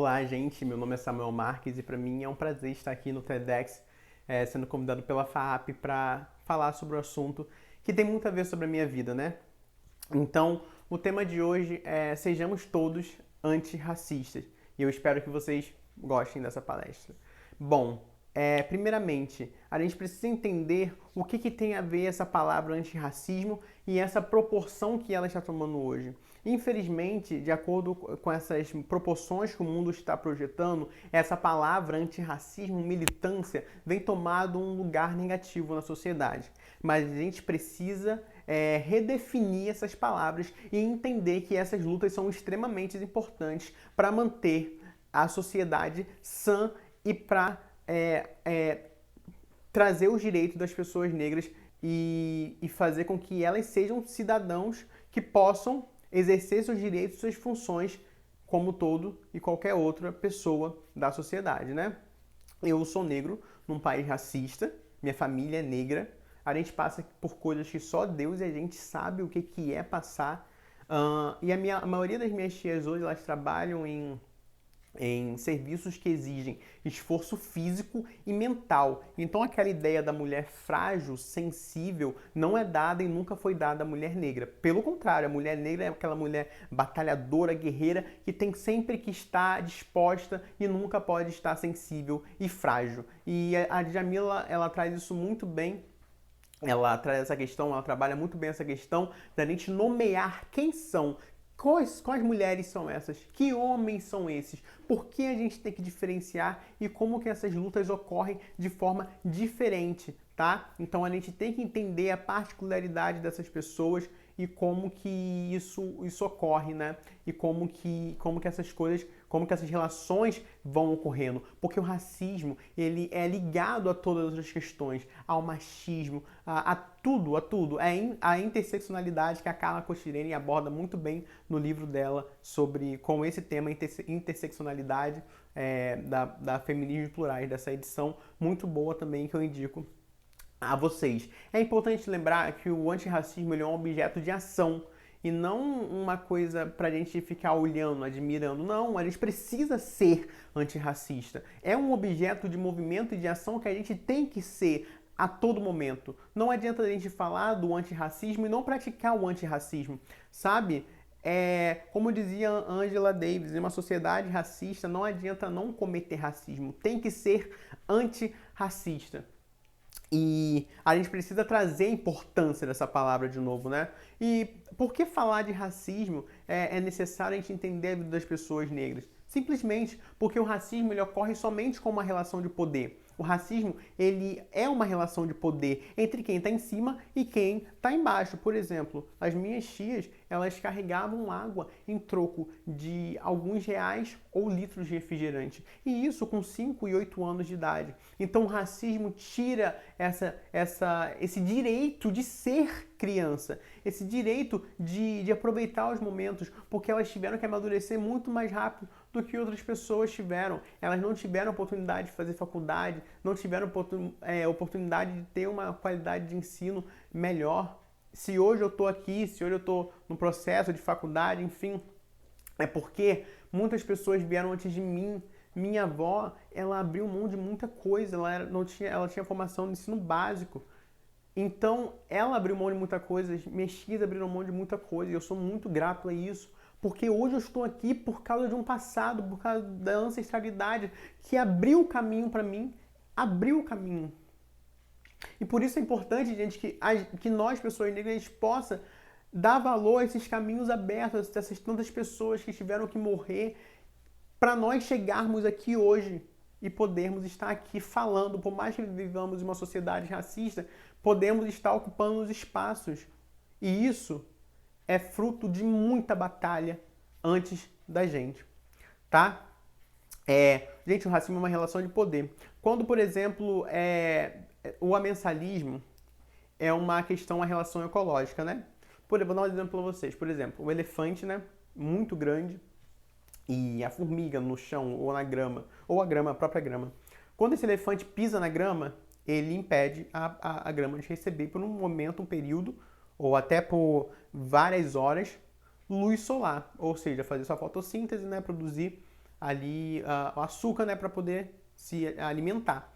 Olá, gente. Meu nome é Samuel Marques e para mim é um prazer estar aqui no TEDx, sendo convidado pela FAAP para falar sobre o assunto que tem muito a ver sobre a minha vida, né? Então, o tema de hoje é Sejamos Todos Antirracistas e eu espero que vocês gostem dessa palestra. Bom, primeiramente, a gente precisa entender o que tem a ver essa palavra antirracismo e essa proporção que ela está tomando hoje. Infelizmente, de acordo com essas proporções que o mundo está projetando, essa palavra antirracismo, militância, vem tomando um lugar negativo na sociedade. Mas a gente precisa redefinir essas palavras e entender que essas lutas são extremamente importantes para manter a sociedade sã e para trazer os direitos das pessoas negras e fazer com que elas sejam cidadãos que possam exercer seus direitos, suas funções como todo e qualquer outra pessoa da sociedade, né? Eu sou negro num país racista, minha família é negra, a gente passa por coisas que só Deus e a gente sabe o que é passar. E a maioria das minhas tias hoje, elas trabalham em serviços que exigem esforço físico e mental. Então aquela ideia da mulher frágil, sensível, não é dada e nunca foi dada à mulher negra. Pelo contrário, a mulher negra é aquela mulher batalhadora, guerreira, que tem sempre que estar disposta e nunca pode estar sensível e frágil. E a Djamila, ela traz isso muito bem. Ela traz essa questão, ela trabalha muito bem essa questão da gente nomear quem são. Quais mulheres são essas? Que homens são esses? Por que a gente tem que diferenciar e como que essas lutas ocorrem de forma diferente, tá? Então a gente tem que entender a particularidade dessas pessoas e como que isso ocorre, né? E como que essas coisas, como que essas relações vão ocorrendo. Porque o racismo, ele é ligado a todas as outras questões, ao machismo, a tudo, a tudo. É a interseccionalidade que a Carla Costirene aborda muito bem no livro dela sobre com esse tema interseccionalidade da Feminismos Plurais, dessa edição muito boa também que eu indico a vocês. É importante lembrar que o antirracismo ele é um objeto de ação e não uma coisa pra gente ficar olhando, admirando. Não, a gente precisa ser antirracista. É um objeto de movimento e de ação que a gente tem que ser a todo momento. Não adianta a gente falar do antirracismo e não praticar o antirracismo, sabe? Como dizia Angela Davis, em uma sociedade racista não adianta não cometer racismo, tem que ser antirracista. E a gente precisa trazer a importância dessa palavra de novo, né? E por que falar de racismo é necessário a gente entender a vida das pessoas negras? Simplesmente porque o racismo ele ocorre somente com uma relação de poder. O racismo ele é uma relação de poder entre quem está em cima e quem está embaixo. Por exemplo, as minhas tias elas carregavam água em troco de alguns reais ou litros de refrigerante. E isso com 5 e 8 anos de idade. Então o racismo tira esse direito de ser criança, esse direito de aproveitar os momentos, porque elas tiveram que amadurecer muito mais rápido do que outras pessoas tiveram. Elas não tiveram oportunidade de fazer faculdade, não tiveram oportunidade de ter uma qualidade de ensino melhor. Se hoje eu estou aqui, se hoje eu estou no processo de faculdade, enfim, é porque muitas pessoas vieram antes de mim. Minha avó, ela abriu mão de muita coisa, ela tinha formação no ensino básico. Então, ela abriu mão de muita coisa, minhas tias abriram mão de muita coisa, e eu sou muito grato a isso, porque hoje eu estou aqui por causa de um passado, por causa da ancestralidade, que abriu o caminho para mim, abriu o caminho. E por isso é importante, gente, que nós, pessoas negras, a gente possa dar valor a esses caminhos abertos, a essas tantas pessoas que tiveram que morrer, para nós chegarmos aqui hoje e podermos estar aqui falando, por mais que vivamos em uma sociedade racista, podemos estar ocupando os espaços. E isso é fruto de muita batalha antes da gente, tá? Gente, o racismo é uma relação de poder. Quando, por exemplo, o amensalismo é uma questão, uma relação ecológica, né? Vou dar um exemplo para vocês. Por exemplo, o elefante, né? Muito grande, e a formiga no chão ou na grama, ou a própria grama. Quando esse elefante pisa na grama, ele impede a grama de receber por um momento, um período, ou até por várias horas, luz solar. Ou seja, fazer sua fotossíntese, né, produzir ali o açúcar, né, para poder se alimentar.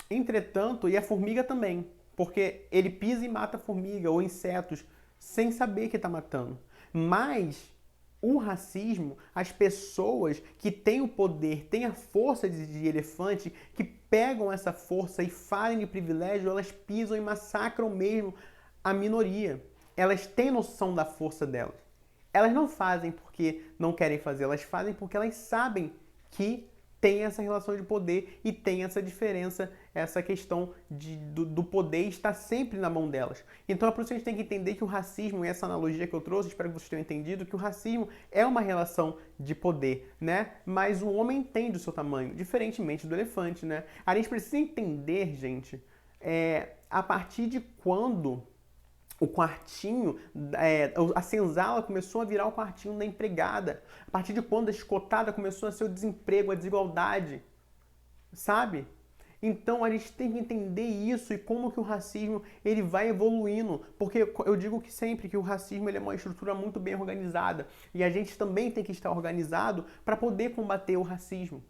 Entretanto, e a formiga também, porque ele pisa e mata a formiga ou insetos sem saber que está matando. Mas o racismo, as pessoas que têm o poder, têm a força de elefante, que pegam essa força e falem de privilégio, elas pisam e massacram mesmo a minoria. Elas têm noção da força delas. Elas não fazem porque não querem fazer, elas fazem porque elas sabem que tem essa relação de poder e tem essa diferença, essa questão do poder estar sempre na mão delas. Então é por isso que a gente tem que entender que o racismo, e essa analogia que eu trouxe, espero que vocês tenham entendido, que o racismo é uma relação de poder, né? Mas o homem entende o seu tamanho, diferentemente do elefante, né? A gente precisa entender, gente, a partir de quando o quartinho, a senzala começou a virar o quartinho da empregada. A partir de quando a escotada começou a ser o desemprego, a desigualdade, sabe? Então a gente tem que entender isso e como que o racismo ele vai evoluindo, porque eu digo que sempre que o racismo ele é uma estrutura muito bem organizada e a gente também tem que estar organizado para poder combater o racismo.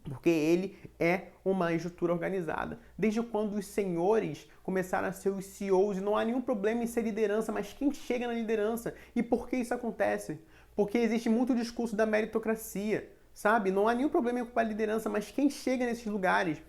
Porque ele é uma estrutura organizada. Desde quando os senhores começaram a ser os CEOs, e não há nenhum problema em ser liderança, mas quem chega na liderança? E por que isso acontece? Porque existe muito discurso da meritocracia, sabe? Não há nenhum problema em ocupar a liderança, mas quem chega nesses lugares?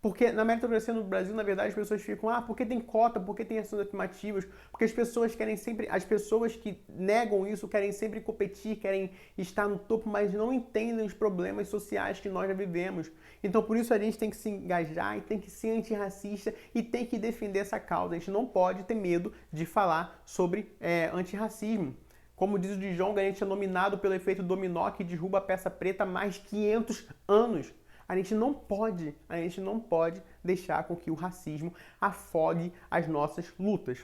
Porque na meritocracia no Brasil, na verdade, as pessoas ficam, porque tem cota, porque tem ações afirmativas, porque as pessoas querem sempre, as pessoas que negam isso querem sempre competir, querem estar no topo, mas não entendem os problemas sociais que nós já vivemos. Então, por isso a gente tem que se engajar e tem que ser antirracista e tem que defender essa causa. A gente não pode ter medo de falar sobre antirracismo. Como diz o Djonga, a gente é nominado pelo efeito dominó que derruba a peça preta há mais de 500 anos. A gente não pode deixar com que o racismo afogue as nossas lutas.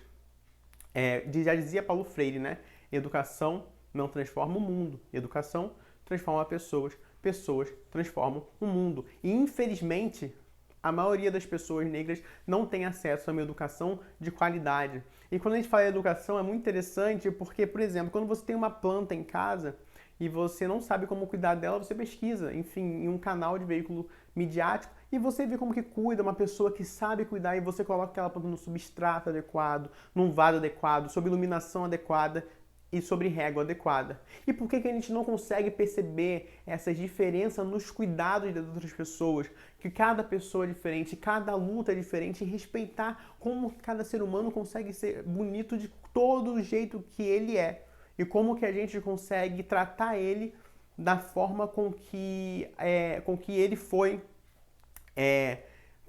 Já dizia Paulo Freire, né? Educação não transforma o mundo. Educação transforma pessoas. Pessoas transformam o mundo. E, infelizmente, a maioria das pessoas negras não tem acesso a uma educação de qualidade. E quando a gente fala em educação, é muito interessante porque, por exemplo, quando você tem uma planta em casa e você não sabe como cuidar dela, você pesquisa, enfim, em um canal de veículo midiático e você vê como que cuida uma pessoa que sabe cuidar e você coloca aquela planta no substrato adequado, num vaso adequado, sob iluminação adequada e sobre régua adequada. E por que a gente não consegue perceber essas diferenças nos cuidados das outras pessoas? Que cada pessoa é diferente, cada luta é diferente e respeitar como cada ser humano consegue ser bonito de todo o jeito que ele é. E como que a gente consegue tratar ele da forma com que ele foi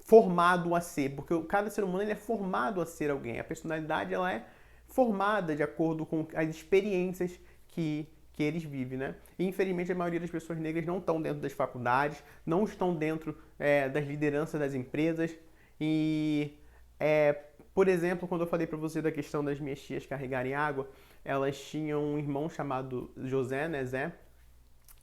formado a ser. Porque cada ser humano ele é formado a ser alguém. A personalidade ela é formada de acordo com as experiências que eles vivem, né? E, infelizmente, a maioria das pessoas negras não estão dentro das faculdades, não estão dentro das lideranças das empresas. E, por exemplo, quando eu falei para você da questão das minhas tias carregarem água, elas tinham um irmão chamado José, né, Zé,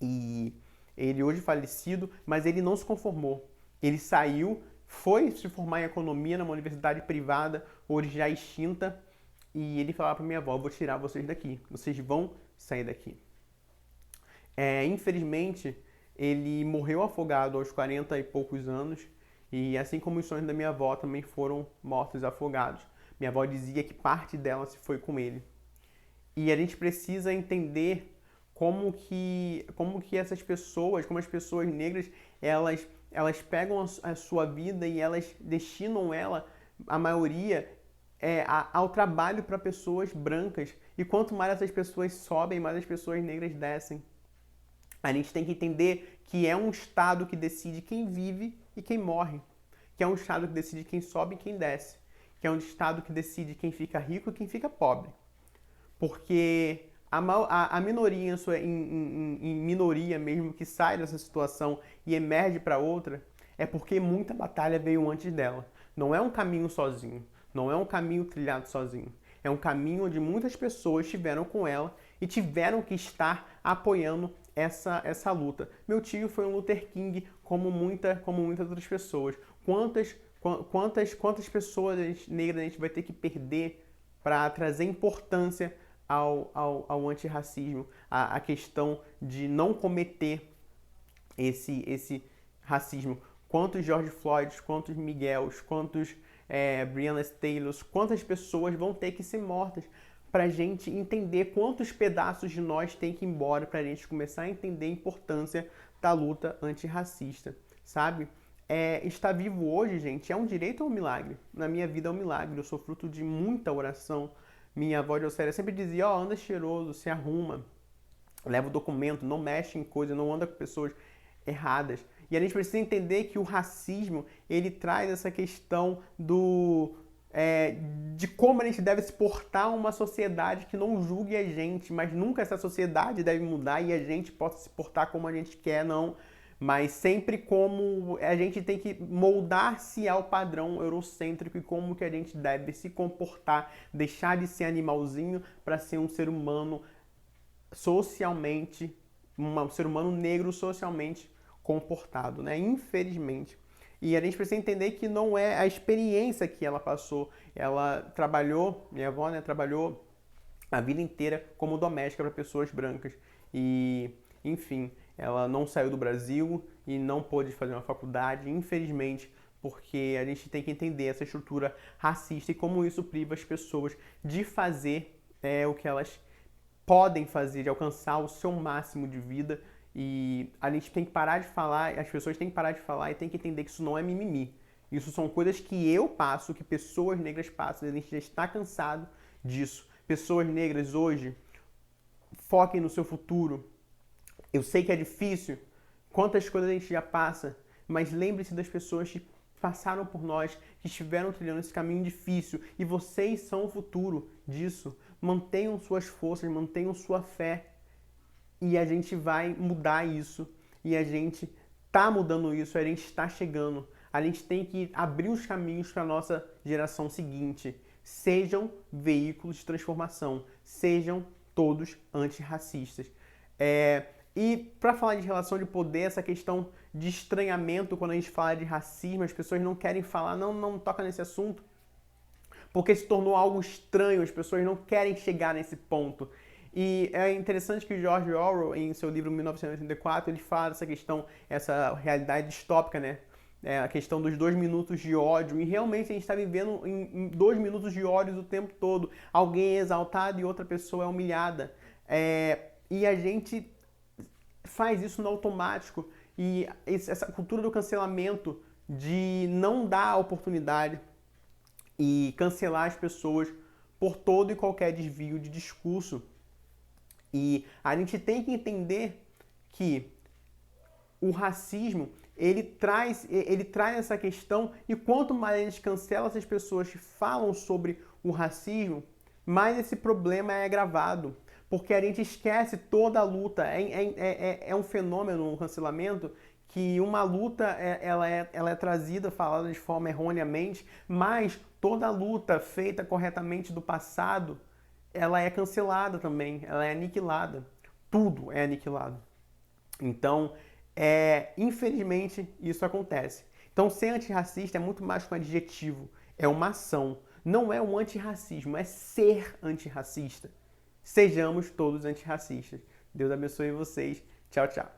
e ele hoje falecido, mas ele não se conformou. Ele saiu, foi se formar em economia numa universidade privada, hoje já extinta, e ele falava para minha avó, vou tirar vocês daqui, vocês vão sair daqui. Infelizmente, ele morreu afogado aos 40 e poucos anos, e assim como os sonhos da minha avó também foram mortos afogados. Minha avó dizia que parte dela se foi com ele. E a gente precisa entender como que essas pessoas, como as pessoas negras, elas pegam a sua vida e elas destinam ela, a maioria, ao trabalho para pessoas brancas. E quanto mais essas pessoas sobem, mais as pessoas negras descem. A gente tem que entender que é um Estado que decide quem vive e quem morre. Que é um Estado que decide quem sobe e quem desce. Que é um Estado que decide quem fica rico e quem fica pobre. Porque a minoria, em minoria mesmo, que sai dessa situação e emerge para outra, é porque muita batalha veio antes dela. Não é um caminho sozinho, não é um caminho trilhado sozinho. É um caminho onde muitas pessoas estiveram com ela e tiveram que estar apoiando essa luta. Meu tio foi um Luther King, como muitas outras pessoas. Quantas pessoas negras a gente vai ter que perder para trazer importância ao antirracismo, a questão de não cometer esse racismo. Quantos George Floyds, quantos Miguels, quantos Breonna Taylors, quantas pessoas vão ter que ser mortas para a gente entender quantos pedaços de nós tem que ir embora para a gente começar a entender a importância da luta antirracista, sabe? Estar vivo hoje, gente, é um direito ou um milagre? Na minha vida é um milagre, eu sou fruto de muita oração. Minha avó Jocélia sempre dizia, anda cheiroso, se arruma, leva o documento, não mexe em coisa, não anda com pessoas erradas. E a gente precisa entender que o racismo, ele traz essa questão de como a gente deve se portar uma sociedade que não julgue a gente, mas nunca essa sociedade deve mudar e a gente possa se portar como a gente quer, não. Mas sempre como a gente tem que moldar-se ao padrão eurocêntrico e como que a gente deve se comportar, deixar de ser animalzinho para ser um ser humano socialmente, um ser humano negro socialmente comportado, né? Infelizmente. E a gente precisa entender que não é a experiência que ela passou. Ela trabalhou, minha avó, né, trabalhou a vida inteira como doméstica para pessoas brancas. E, enfim, ela não saiu do Brasil e não pôde fazer uma faculdade, infelizmente, porque a gente tem que entender essa estrutura racista e como isso priva as pessoas de fazer o que elas podem fazer, de alcançar o seu máximo de vida. E a gente tem que parar de falar, as pessoas têm que parar de falar e tem que entender que isso não é mimimi. Isso são coisas que eu passo, que pessoas negras passam, e a gente já está cansado disso. Pessoas negras hoje, foquem no seu futuro. Eu sei que é difícil, quantas coisas a gente já passa, mas lembre-se das pessoas que passaram por nós, que estiveram trilhando esse caminho difícil, e vocês são o futuro disso. Mantenham suas forças, mantenham sua fé, e a gente vai mudar isso, e a gente está mudando isso, a gente está chegando. A gente tem que abrir os caminhos para a nossa geração seguinte. Sejam veículos de transformação, sejam todos antirracistas. E para falar de relação de poder, essa questão de estranhamento quando a gente fala de racismo, as pessoas não querem falar, não toca nesse assunto, porque se tornou algo estranho, as pessoas não querem chegar nesse ponto. E é interessante que o George Orwell, em seu livro 1984, ele fala dessa questão, essa realidade distópica, né? A questão dos 2 minutos de ódio, e realmente a gente está vivendo em 2 minutos de ódio o tempo todo. Alguém é exaltado e outra pessoa é humilhada. E a gente faz isso no automático, e essa cultura do cancelamento, de não dar oportunidade e cancelar as pessoas por todo e qualquer desvio de discurso. E a gente tem que entender que o racismo, ele traz essa questão, e quanto mais a gente cancela essas pessoas que falam sobre o racismo, mais esse problema é agravado. Porque a gente esquece toda a luta. É um fenômeno, um cancelamento, que uma luta ela é trazida, falada de forma erroneamente, mas toda a luta feita corretamente do passado, ela é cancelada também, ela é aniquilada. Tudo é aniquilado. Então, infelizmente, isso acontece. Então, ser antirracista é muito mais que um adjetivo, é uma ação. Não é um antirracismo, é ser antirracista. Sejamos todos antirracistas. Deus abençoe vocês. Tchau, tchau.